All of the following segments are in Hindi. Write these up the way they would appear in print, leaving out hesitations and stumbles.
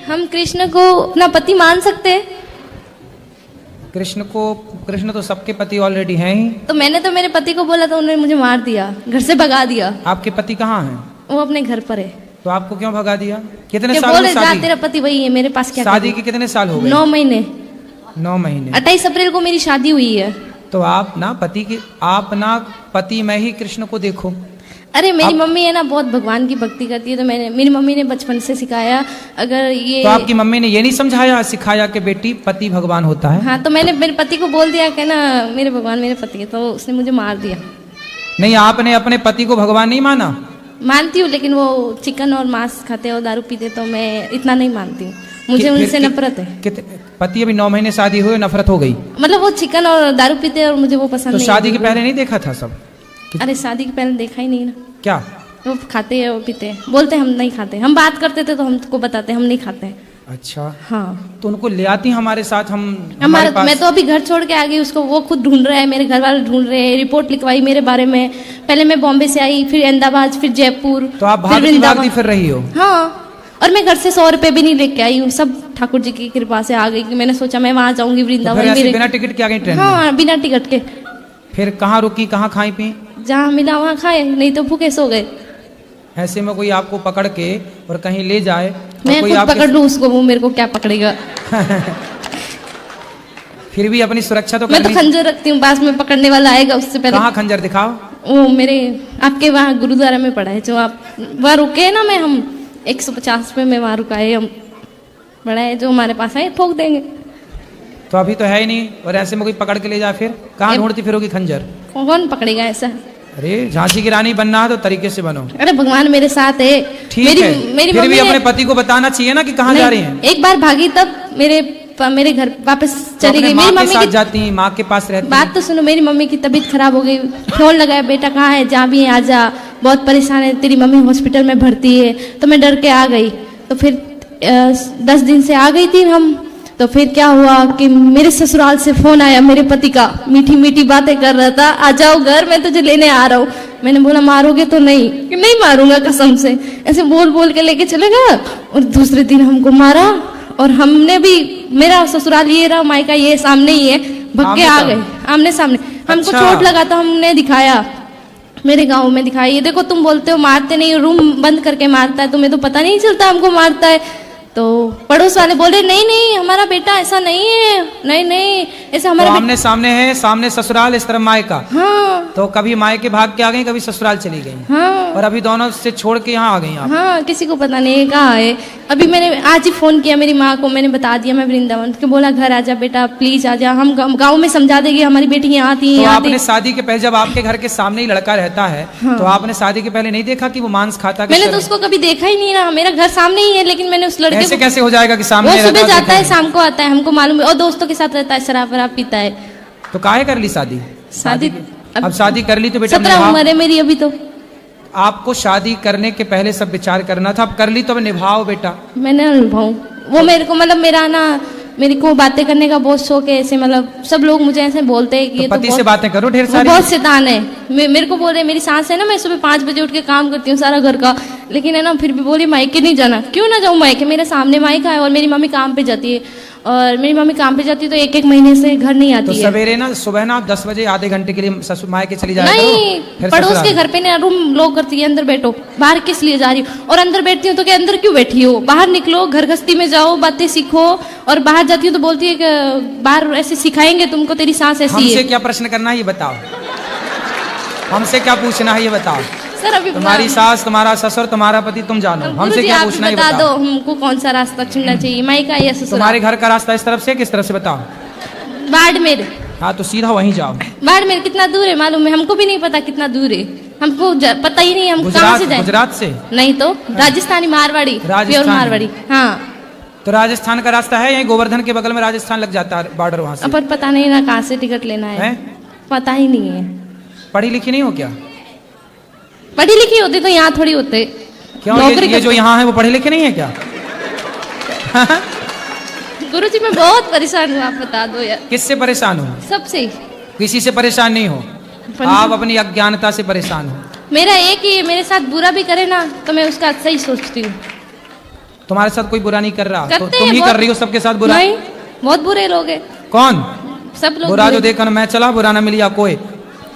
हम कृष्ण को अपना पति मान सकते हैं? कृष्ण तो सबके पति ऑलरेडी हैं ही। तो मैंने तो मेरे पति को बोला तो उन्होंने मुझे मार दिया, घर से भगा दिया। आपके पति कहाँ हैं? वो अपने घर पर है। तो आपको क्यों भगा दिया? कितने साल बोले हो शादी? तेरा पति वही है, मेरे पास क्या शादी के कितने साल हो गए? 9 महीने। 9 महीने। 28 अप्रैल को मेरी शादी हुई है। तो आप ना पति में ही कृष्ण को देखो। अरे मेरी मम्मी है ना बहुत भगवान की भक्ति करती है, तो मेरी मम्मी ने बचपन से सिखाया। अगर ये तो आपकी मम्मी ने ये नहीं समझाया सिखाया कि बेटी पति भगवान होता है? हाँ, तो मैंने मेरे पति को बोल दिया कि ना मेरे भगवान मेरे पति है, तो उसने मुझे मार दिया। नहीं, आपने अपने पति को भगवान नहीं माना? मानती हूँ, लेकिन वो चिकन और मांस खाते और दारू पीते, तो मैं इतना नहीं मानती हूँ। मुझे उनसे नफरत है। पति अभी 9 महीने शादी हुए, नफरत हो गई? मतलब वो चिकन और दारू पीते और मुझे वो पसंद नहीं। तो शादी के पहले नहीं देखा था सब? अरे शादी के पहले देखा ही नहीं ना। क्या वो खाते हैं, वो पीते हैं, बोलते हम नहीं खाते। हम बात करते थे तो हमको बताते हम नहीं खाते। अच्छा हाँ, तो उनको ले आती हमारे साथ। हमारे पास। मैं तो अभी घर छोड़ के आ गई उसको, वो खुद ढूंढ रहा है, मेरे घर वाले ढूंढ रहे हैं। रिपोर्ट लिखवाई मेरे बारे में। पहले मैं बॉम्बे से आई, फिर अहमदाबाद, फिर जयपुर। तो आप भागती फिर रही हो? हाँ, और मैं घर से 100 रुपए भी नहीं लेके आई हूँ, सब ठाकुर जी की कृपा से आ गई कि मैंने सोचा मैं वहां जाऊंगी वृंदावन। तो बिना टिकट के आ गई ट्रेन? हाँ, बिना टिकट के। फिर कहाँ रुकी, कहाँ खाई पी? जहाँ मिला वहाँ खाए, नहीं तो भूखे सो गए। ऐसे में कोई आपको पकड़ के और कहीं ले जाए, मैं खुद पकड़ लूँ उसको, वो मेरे को क्या पकड़ेगा? फिर भी अपनी सुरक्षा तो मैं तो खंजर रखती हूँ, पास में पकड़ने वाला आएगा उससे पहले। कहाँ खंजर दिखाओ? वो मेरे आपके वहाँ गुरुद्वारा में पड़ा है, जो आप वहाँ रुके है ना। हम 150 पे में वहाँ रुकाए, हम बड़ा है जो हमारे पास है, ठोक देंगे। तो अभी तो है ही नहीं, और ऐसे में कोई पकड़ के ले जाए फिर कहाँ ढूंढती फिरोगी खंजर? कौन पकड़ेगा ऐसा? अरे झांसी की रानी बनना है तो तरीके से बनो। अरे भगवान मेरे साथ है। ठीक है, फिर भी अपने पति को बताना चाहिए ना कि कहाँ जा रही हैं। एक बार भागी तब मेरे घर वापस चली गई। मेरी मम्मी के साथ जाती हैं, माँ के पास रहती। बात तो सुनो, मेरी मम्मी की तबीयत खराब हो गई। फोन लगाया, बेटा कहाँ है, जहाँ भी है आ जा, बहुत परेशान है, तेरी मम्मी हॉस्पिटल में भर्ती है। तो मैं डर के आ गई। तो फिर 10 दिन से आ गई थी हम। तो फिर क्या हुआ कि मेरे ससुराल से फोन आया मेरे पति का, मीठी मीठी बातें कर रहा था, आ जाओ घर, मैं तुझे लेने आ रहा हूँ। मैंने बोला मारोगे तो? नहीं मारूंगा कसम से। ऐसे बोल बोल के लेके चले गया, और दूसरे दिन हमको मारा। और हमने भी, मेरा ससुराल ये रहा, मायका ये सामने ही है, भग के आ गए आमने सामने। हमको चोट लगा तो हमने दिखाया, मेरे गाँव में दिखाया। ये देखो, तुम बोलते हो मारते नहीं, रूम बंद करके मारता है, तुम्हें तो पता नहीं चलता हमको मारता है। तो पड़ोस वाले बोले नहीं हमारा बेटा ऐसा नहीं है, नहीं ऐसा हमारा। तो आमने सामने है, सामने ससुराल, इस तरफ मायका। हाँ, तो कभी मायके भाग के आ गई, कभी ससुराल चली गई। हाँ, और अभी दोनों से छोड़ के यहाँ आ गई आप। हाँ, किसी को पता नहीं है कहाँ है। अभी मैंने आज ही फोन किया मेरी माँ को, मैंने बता दिया मैं वृंदावन के। बोला घर आ जा बेटा, प्लीज आ जा, हम गाँव में समझा देंगे, हमारी बेटी यहाँ आती है। तो आपने शादी के पहले, जब आपके घर के सामने ही लड़का रहता है, तो आपने शादी के पहले नहीं देखा कि वो मांस खाता? मैंने तो उसको कभी देखा ही नहीं ना, मेरा घर सामने ही है, लेकिन मैंने उस लड़के को कैसे हो जाएगा कि सामने? वो सुबह जाता है, शाम को आता है, हमको मालूम है। और दोस्तों के साथ रहता है, शराब वराब पीता है। तो काहे कर ली शादी? अब शादी कर ली तो बेटा 17 उम्र है मेरी अभी। तो आपको शादी करने के पहले सब विचार करना था, अब कर ली तो अब निभाओ बेटा। मैंने निभाऊं, वो मेरे को मतलब मेरा ना, मेरे को बातें करने का बहुत शौक है। ऐसे मतलब सब लोग मुझे ऐसे बोलते हैं कि तो पति से बातें करो ढेर सारी। बहुत शैतान है। मेरे को बोल रहे, मेरी सास है ना, मैं सुबह 5 बजे उठ के काम करती हूँ सारा घर का, लेकिन है ना फिर भी बोली मायके नहीं जाना। क्यों ना जाऊँ मायके? मेरे सामने मायका है, और मेरी मम्मी काम पे जाती है, और मेरी मम्मी काम पे जाती है तो 1-1 महीने से घर नहीं आती है। सवेरे ना, सुबह ना 10 बजे आधे घंटे के लिए ससुर मायके चली जाए। नहीं, पड़ोस के घर पे ना रूम लॉक करती है, अंदर बैठो, बाहर किस लिए जा रही हो? और अंदर बैठती हूँ तो क्या अंदर क्यों बैठी हो? बाहर निकलो, घर गृहस्थी में जाओ, बातें सीखो। और बाहर जाती हूँ तो बोलती है कि बाहर ऐसे सिखाएंगे तुमको, तेरी सास ऐसी है। हमसे क्या प्रश्न करना है ये बताओ, हमसे क्या पूछना है ये बताओ। सर अभी तुम्हारी सास, तुम्हारा ससुर, तुम्हारा पति, तुम जानो, हमसे क्या पूछना है बता दो, हमको कौन सा रास्ता चुनना चाहिए, मायका या ससुराल? तुम्हारे घर का रास्ता इस तरफ से किस तरफ से बताओ? बाड़मेर। हाँ तो सीधा वहीं जाओ। बाड़मेर कितना दूर है मालूम है? हमको भी नहीं पता कितना दूर है, हमको पता ही नहीं, हम कहाँ से जाए? गुजरात से? नहीं तो राजस्थानी, मारवाड़ी, प्योर मारवाड़ी। हाँ, तो राजस्थान का रास्ता है, यही गोवर्धन के बगल में राजस्थान लग जाता है, बॉर्डर वहाँ से। पर पता नहीं ना कहाँ से टिकट लेना है, पता ही नहीं है। पढ़ी लिखी नहीं हो क्या? पढ़ी लिखी होती तो यहाँ थोड़ी होते। क्यों? ये जो यहाँ है वो पढ़े लिखे नहीं है क्या? गुरुजी मैं बहुत परेशान हूँ, आप बता दो यार। किससे परेशान हो? सबसे। किसी से परेशान नहीं हो आप, अपनी अज्ञानता से परेशान हो। मेरा एक ही, मेरे साथ बुरा भी करे ना तो मैं उसका अच्छा ही सोचती हूँ। तुम्हारे साथ कोई बुरा नहीं कर रहा, तो करते तुम हैं ही बहुत- कर रही हो सबके साथ बुरा? नहीं, बहुत बुरे लोग हैं, कौन सब लोग बुरा? जो बुरे। देखा ना मैं चला, बुरा ना मिली कोई।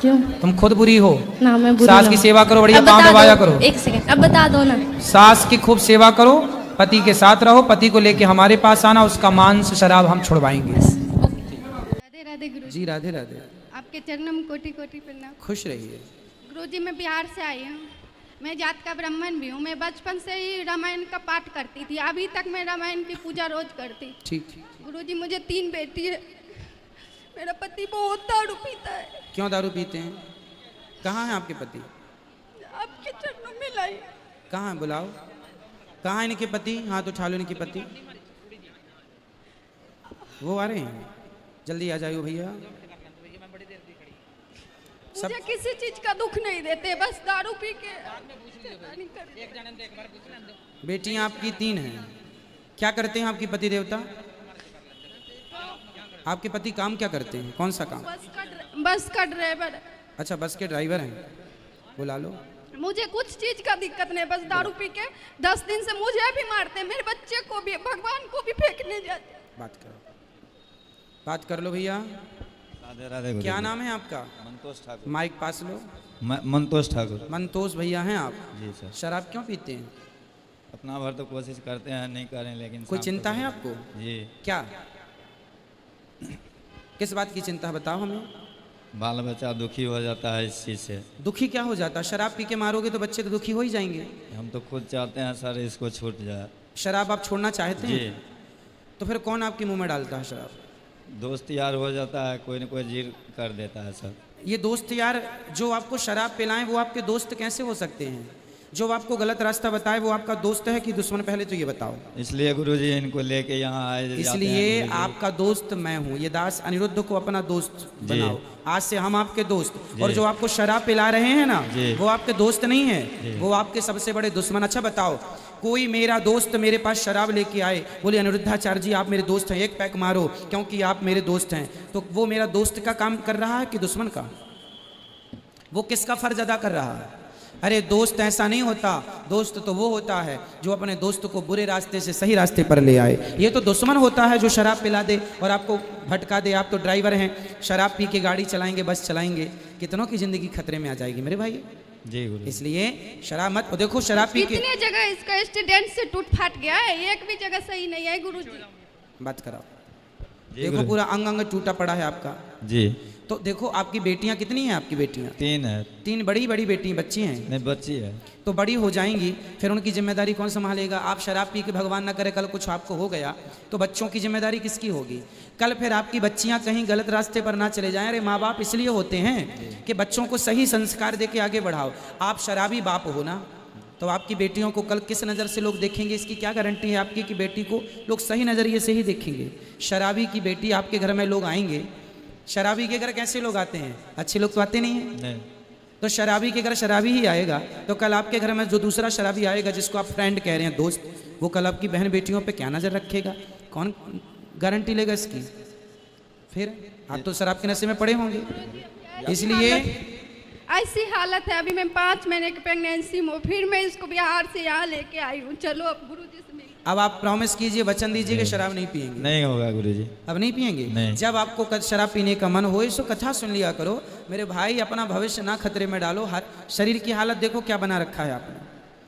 क्यों? तुम खुद बुरी हो। ना मैं बुरी सास ना की हूँ। सेवा करो, बढ़िया अब पाँव बता दबाया दो, करो। एक सेकंड, अब बता दो ना। सास की खूब सेवा करो, पति के साथ रहो, पति को लेके हमारे पास आना, उसका मांस शराब हम छुड़वाएंगे। राधे राधे गुरुजी। जी राधे राधे, आपके चरणों में कोटि कोटि प्रणाम। खुश रहिए। गुरुजी मैं बिहार से आई हूँ, मैं जात का ब्राह्मण भी हूँ। मैं बचपन से ही रामायण का पाठ करती थी, अभी तक मैं रामायण की पूजा रोज करती। ठीक। गुरुजी मुझे 3 बेटी है, मेरा पति बहुत दारू पीता है। क्यों दारू पीते हैं? कहाँ है आपके पति? आपके चरणों में लाई। कहाँ है, बुलाओ। कहाँ है इनके पति? हाथ उठा लो इनके पति। वो आ रहे हैं, जल्दी आ जाइए भैया। मुझे किसी चीज का दुख नहीं देते, बस दारू पी के। बेटियां आपकी 3 हैं, क्या करते हैं आपके पति देवता? आपके पति काम क्या करते हैं, कौन सा काम? बस का ड्राइवर। अच्छा, बस के ड्राइवर हैं, बुला लो। मुझे कुछ चीज का दिक्कत नहीं, बस दारू पी के 10 दिन से मुझे भी मारते हैं, मेरे बच्चे को भी, भगवान को भी फेंकने जाते। बात कर लो भैया। राधे राधे। क्या नाम है आपका? मंतोष ठाकुर। माइक पास लो। मंतोष ठाकुर। मंतोष भैया हैं आप? जी सर। शराब क्यों पीते हैं? अपना भर तो कोशिश करते हैं, नहीं करें, लेकिन कोई शाम चिंता को- है आपको? जी। क्या, किस बात की चिंता बताओ हमें। बाल बच्चा दुखी हो जाता है इस चीज़ से। दुखी क्या हो जाता? शराब पी के मारोगे तो बच्चे तो दुखी हो ही जाएंगे। हम तो खुद चाहते हैं सर इसको छूट जाए। शराब आप छोड़ना चाहते जी। हैं? तो फिर कौन आपके मुंह में डालता है शराब? दोस्त यार हो जाता है, कोई न कोई जिद कर देता है सर। ये दोस्त यार जो आपको शराब पिलाएं वो आपके दोस्त कैसे हो सकते हैं? जो आपको गलत रास्ता बताए वो आपका दोस्त है कि दुश्मन, पहले तो ये बताओ। इसलिए गुरुजी इनको लेके यहाँ आए जाते हैं इसलिए गुरुजी। आपका दोस्त मैं हूँ। ये दास अनिरुद्ध को अपना दोस्त बनाओ। आज से हम आपके दोस्त। जी। और जो आपको शराब पिला रहे हैं ना, जी। वो आपके दोस्त नहीं है, जी। वो आपके सबसे बड़े दुश्मन। अच्छा बताओ, कोई मेरा दोस्त मेरे पास शराब लेके आए, बोले अनिरुद्धाचार्य जी आप मेरे दोस्त हैं, एक पैक मारो क्योंकि आप मेरे दोस्त हैं, तो वो मेरा दोस्त का काम कर रहा है कि दुश्मन का? वो किसका फर्ज अदा कर रहा है? अरे दोस्त ऐसा नहीं होता, दोस्त तो वो होता है जो अपने दोस्त को बुरे रास्ते से सही रास्ते पर ले आए। ये तो दुश्मन होता है जो शराब पिला दे और आपको भटका दे। आप तो ड्राइवर हैं, शराब पी के गाड़ी चलाएंगे, बस चलाएंगे, कितनों की जिंदगी खतरे में आ जाएगी मेरे भाई। जी गुरु। इसलिए शराब मत, देखो शराब पी के कितने जगह इसका स्टूडेंट से टूट फाट गया है, एक भी जगह सही नहीं है गुरुजी। बात कराओ। जी देखो गुरु। पूरा अंग अंग टूटा पड़ा है आपका। जी। तो देखो आपकी बेटियां कितनी हैं? आपकी बेटियां 3 है। 3 बड़ी बड़ी बेटी बच्ची हैं। नहीं, बच्ची है। तो बड़ी हो जाएंगी, फिर उनकी जिम्मेदारी कौन संभालेगा? आप शराब पी के भगवान ना करे कल कुछ आपको हो गया तो बच्चों की जिम्मेदारी किसकी होगी? कल फिर आपकी बच्चियां कहीं गलत रास्ते पर ना चले जाएं। अरे माँ बाप इसलिए होते हैं कि बच्चों को सही संस्कार दे के आगे बढ़ाओ। आप शराबी बाप हो ना, तो आपकी बेटियों को कल किस नज़र से लोग देखेंगे? इसकी क्या गारंटी है आपकी कि बेटी को लोग सही नज़रिए से ही देखेंगे? शराबी की बेटी आपके घर में लोग आएंगे, शराबी के घर कैसे लोग आते हैं? अच्छे लोग तो आते नहीं हैं। नहीं। तो शराबी के घर शराबी ही आएगा, तो कल आपके घर में जो दूसरा शराबी आएगा जिसको आप फ्रेंड कह रहे हैं, दोस्त, वो कल आपकी बहन बेटियों पे क्या नज़र रखेगा? कौन गारंटी लेगा इसकी? फिर आप तो शराब के नशे में पड़े होंगे। इसलिए ऐसी हालत है, अभी मैं 5 महीने की प्रेगनेंसी हूँ, फिर मैं इसको बिहार से यहाँ लेके आई हूँ। चलो अब गुरुजी से मिल। अब आप प्रॉमिस कीजिए, वचन दीजिए कि शराब नहीं पिएंगे। नहीं होगा गुरुजी। अब नहीं पिएंगे? नहीं। जब आपको शराब पीने का मन हो सो कथा सुन लिया करो मेरे भाई। अपना भविष्य ना खतरे में डालो। शरीर की हालत देखो क्या बना रखा है आपने।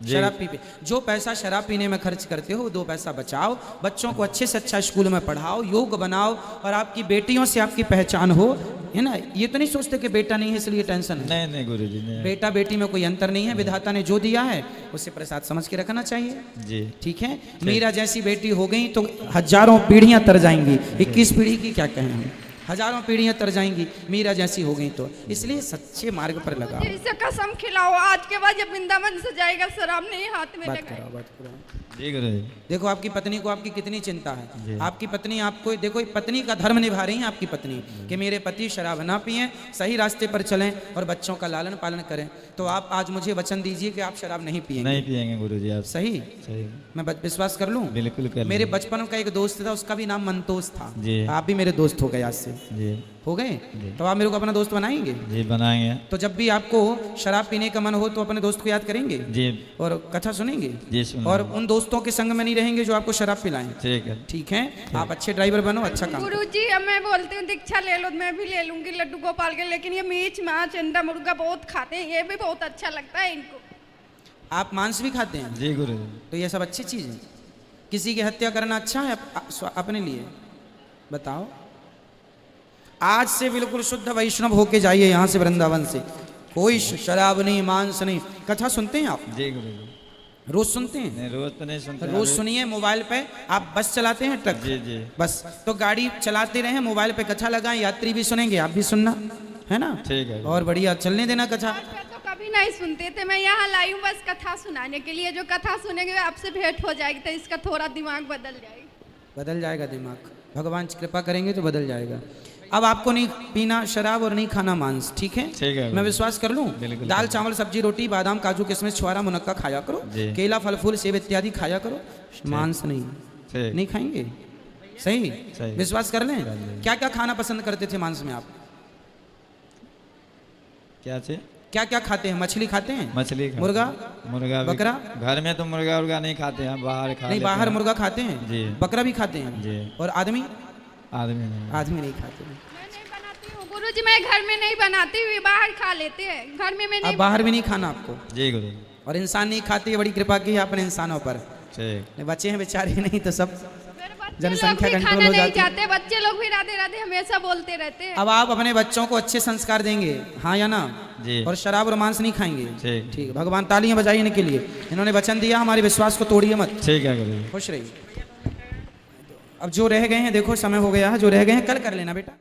शराब पी पे जो पैसा शराब पीने में खर्च करते हो 2 पैसा बचाओ, बच्चों को अच्छे से अच्छा स्कूल में पढ़ाओ, योग बनाओ और आपकी बेटियों से आपकी पहचान हो, है ना। ये तो नहीं सोचते कि बेटा नहीं है इसलिए टेंशन है। नहीं नहीं गुरुजी, नहीं। बेटा बेटी में कोई अंतर नहीं है। विधाता ने जो दिया है उसे प्रसाद समझ के रखना चाहिए। जी। ठीक है। मीरा जैसी बेटी हो गई तो हजारों पीढ़ियां तर जाएंगी। 21 पीढ़ी की क्या कहें हम, हजारों पीढ़ियां तर जाएंगी मीरा जैसी हो गई तो। इसलिए सच्चे मार्ग पर लगाओ। इसे कसम खिलाओ, आज के बाद जब वृंदावन से जाएगा शराब नहीं हाथ में बात लगाए। कराओ, बात कराओ। जी गुरुजी। देखो आपकी पत्नी को आपकी कितनी चिंता जी। है। आपकी पत्नी आपको, देखो पत्नी का धर्म निभा रही है आपकी पत्नी कि मेरे पति शराब ना पिएं, सही रास्ते पर चलें और बच्चों का लालन पालन करें। तो आप आज मुझे वचन दीजिए कि आप शराब नहीं पिएंगे। नहीं पिएंगे गुरुजी आप। सही? सही। मैं विश्वास कर लूं? बिल्कुल कर मेरे लीजिए। बचपन का एक दोस्त था, उसका भी नाम मंतोष था। जी। आप भी मेरे दोस्त हो गए आज से। से? जी हो गए? तो आप मेरे को अपना दोस्त बनाएंगे? जी बनाएंगे। तो जब भी आपको शराब पीने का मन हो तो अपने दोस्त को याद करेंगे जी और कथा सुनेंगे जी सुन। और उन दोस्तों के संग में नहीं रहेंगे जो आपको शराब पिलाएं। ठीक है। ठीक है, आप अच्छे ड्राइवर बनो, अच्छा काम करो। गुरुजी अब मैं बोलती हूँ दीक्षा ले लो, मैं भी ले लूंगी लड्डू गोपाल के, लेकिन ये मीच माछ अंडा मुर्गा बहुत खाते हैं, ये भी बहुत अच्छा लगता है इनको। आप मांस भी खाते हैं? जी गुरु जी। तो ये सब अच्छी चीज़ है। किसी की हत्या करना अच्छा है अपने लिए? बताओ। आज से बिल्कुल शुद्ध वैष्णव होके जाइए यहाँ से, वृंदावन से। कोई शराब नहीं, मांस नहीं। कथा सुनते हैं आप? जी गुरु जी। रोज सुनते हैं? नहीं रोज तो नहीं सुनते। रोज सुनिए मोबाइल पे। आप बस चलाते हैं, ट्रक? जी जी। बस तो गाड़ी चलाते रहे, मोबाइल पे कथा लगाएं, यात्री भी सुनेंगे, आप भी सुनना, है ना? ठीक है। और बढ़िया, चलने देना कथा। तो कभी नहीं सुनते थे, मैं यहाँ लाई हूँ बस कथा सुनाने के लिए। जो कथा सुनेंगे आपसे भेंट हो जाएगी तो इसका थोड़ा दिमाग बदल जाएगा। बदल जाएगा दिमाग, भगवान कृपा करेंगे तो बदल जाएगा। अब आपको नहीं पीना शराब और नहीं खाना मांस, ठीक है? ठीक है। मैं विश्वास कर लूं? बिल्कुल। दाल चावल सब्जी रोटी बादाम काजू किशमिश छुआरा मुनक्का खाया करो, केला फल फूल सेब इत्यादि खाया करो, मांस नहीं। नहीं खाएंगे? सही? विश्वास कर लें? क्या क्या खाना पसंद करते थे मांस में आप? क्या चे? क्या क्या खाते हैं? मछली खाते हैं? मछली मुर्गा? मुर्गा बकरा? घर में तो मुर्गा उर्गा नहीं खाते हैं, बाहर खा नहीं, बाहर मुर्गा खाते हैं जी। बकरा भी खाते हैं जी। और आदमी? आदमी नहीं। आदमी नहीं खाते। मैं नहीं बनाती हूँ गुरुजी, मैं घर में नहीं बनाती हुई, बाहर खा लेते हैं, घर में मैं नहीं। अब बाहर भी नहीं खाना आपको? जी गुरु। और इंसान नहीं खाते, बड़ी कृपा की है अपने इंसानों पर। ठीक। बच्चे हैं बेचारे, नहीं तो सब बच्चे लोग भी खाना नहीं चाहते, बच्चे लोग भी राधे राधे हमेशा बोलते रहते हैं। अब आप अपने बच्चों को अच्छे संस्कार देंगे, हाँ या ना? जी। और शराब और मांस नहीं खाएंगे? ठीक। ठीक। भगवान तालियां बजाइए इनके लिए, इन्होंने वचन दिया, हमारे विश्वास को तोड़िए मत। ठीक है गुरु। खुश रहिए। अब जो रह गए हैं, देखो समय हो गया है, जो रह गए हैं कल कर लेना बेटा।